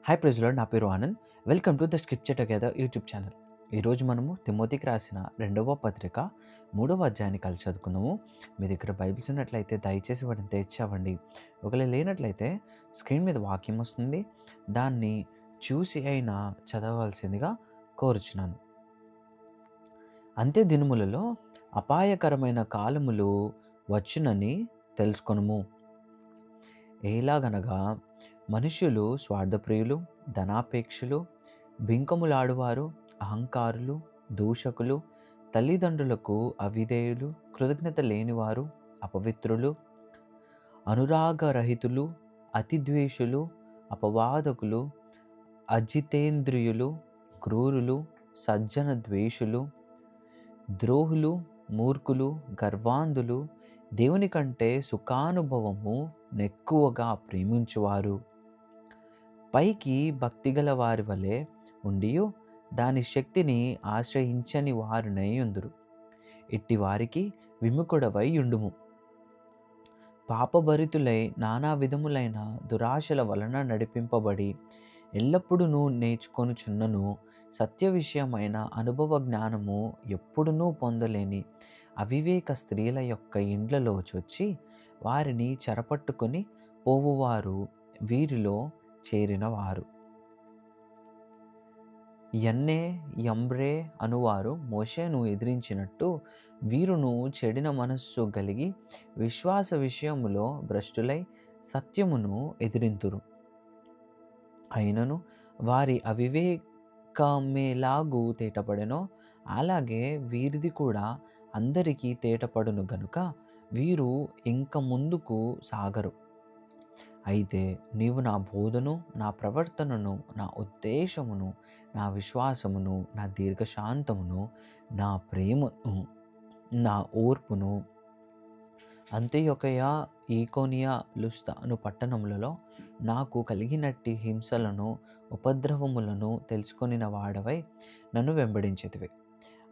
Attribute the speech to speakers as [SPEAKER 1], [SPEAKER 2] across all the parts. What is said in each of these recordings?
[SPEAKER 1] Hi praise lord. నా పేరు Anand. Welcome to the scripture together YouTube channel. ఈరోజు మనము తిమోతికి రాసిన 2వ పత్రిక 3వ అధ్యాయాన్ని కలిసి చదువుకుందాము. మీ దగ్గర బైబిల్స్ ఉన్నట్లయితే దయచేసి వాటిని తెచ్చావండి. ఒకవేళ లేనట్లయితే స్క్రీన్ మీద వాక్యం వస్తుంది, దాన్ని చూసి అయినా చదవవలసిందిగా కోరుచున్నాను. అంత్య దినములలో అపాయకరమైన కాలములు వచ్చునని తెలుసుకొనుము. ఎలాగనగా మనుష్యులు స్వార్థప్రియులు, ధనాపేక్షులు, బింకములాడువారు, అహంకారులు, దూషకులు, తల్లిదండ్రులకు అవిధేయులు, కృతజ్ఞత లేనివారు, అపవిత్రులు, అనురాగరహితులు, అతిద్వేషులు, అపవాదకులు, అజితేంద్రియులు, క్రూరులు, సజ్జన ద్వేషులు, ద్రోహులు, మూర్ఖులు, గర్వాంధులు, దేవుని కంటే సుఖానుభవము నెక్కువగా ప్రేమించువారు, పైకి భక్తిగల వారి వలె ఉండియు దాని శక్తిని ఆశ్రయించని వారునై ఉందురు. ఇట్టి వారికి విముఖుడవై ఉండుము. పాపభరితులై నానా విధములైన దురాశల వలన నడిపింపబడి ఎల్లప్పుడూ నేర్చుకొనుచున్నను సత్య విషయమైన అనుభవ జ్ఞానము ఎప్పుడునూ పొందలేని అవివేక స్త్రీల యొక్క ఇండ్లలో చొచ్చి వారిని చెరపట్టుకొని పోవువారు వీరిలో చేరినవారు. యన్నే యంబ్రే అనువారు మోషేను ఎదిరించినట్టు వీరును చెడిన మనస్సు కలిగి విశ్వాస విషయములో భ్రష్టులై సత్యమును ఎదిరింతురు. అయినను వారి అవివేకమేలాగు తేటపడెనో అలాగే వీరిది కూడా అందరికీ తేటపడును గనుక వీరు ఇంక ముందుకు సాగరు. అయితే నీవు నా బోధను, నా ప్రవర్తనను, నా ఉద్దేశమును, నా విశ్వాసమును, నా దీర్ఘశాంతమును, నా ప్రేమను, నా ఓర్పును అంత్యొకయ, ఈకొనియ, లుస్త అను పట్టణములలో నాకు కలిగినట్టి హింసలను, ఉపద్రవములను తెలుసుకొనిన వాడవై నన్ను వెంబడించితివి.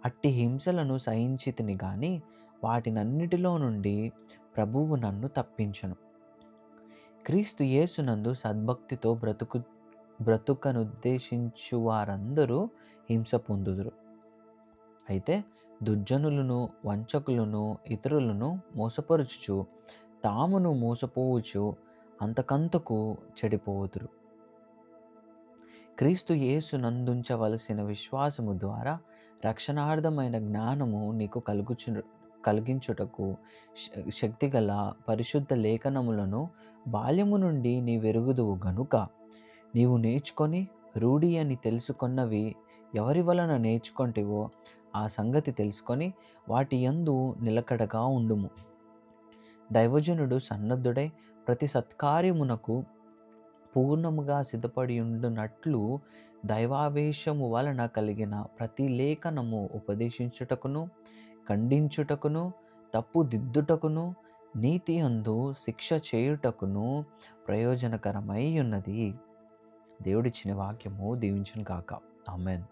[SPEAKER 1] అట్టి హింసలను సహించితిని గాని వాటినన్నిటిలో నుండి ప్రభువు నన్ను తప్పించెను. క్రీస్తు యేసునందు సద్భక్తితో బ్రతుకనుద్దేశించు వారందరూ హింస పొందుదురు. అయితే దుర్జనులను, వంచకులను, ఇతరులను మోసపరుచుచు తామును మోసపోవచ్చు అంతకంతకు చెడిపోవుదురు. క్రీస్తు యేసునందుంచవలసిన విశ్వాసము ద్వారా రక్షణార్థమైన జ్ఞానము నీకు కలిగించుటకు శక్తిగల పరిశుద్ధ లేఖనములను బాల్యము నుండి నీవెరుగుదువు గనుక నీవు నేర్చుకొని రూఢి అని తెలుసుకొన్నవి ఎవరి వలన నేర్చుకొంటివో ఆ సంగతి తెలుసుకొని వాటి యందు నిలకడగా ఉండుము. దైవజనుడు సన్నద్ధుడై ప్రతి సత్కార్యమునకు పూర్ణముగా సిద్ధపడి ఉండునట్లు దైవావేశము వలన కలిగిన ప్రతి లేఖనము ఉపదేశించుటకును, ఖండించుటకును, తప్పు దిద్దుటకును, నీతి యందు శిక్ష చేయుటకును ప్రయోజనకరమై ఉన్నది. దేవుడిచ్చిన వాక్యము దీవించును గాక. ఆమెన్.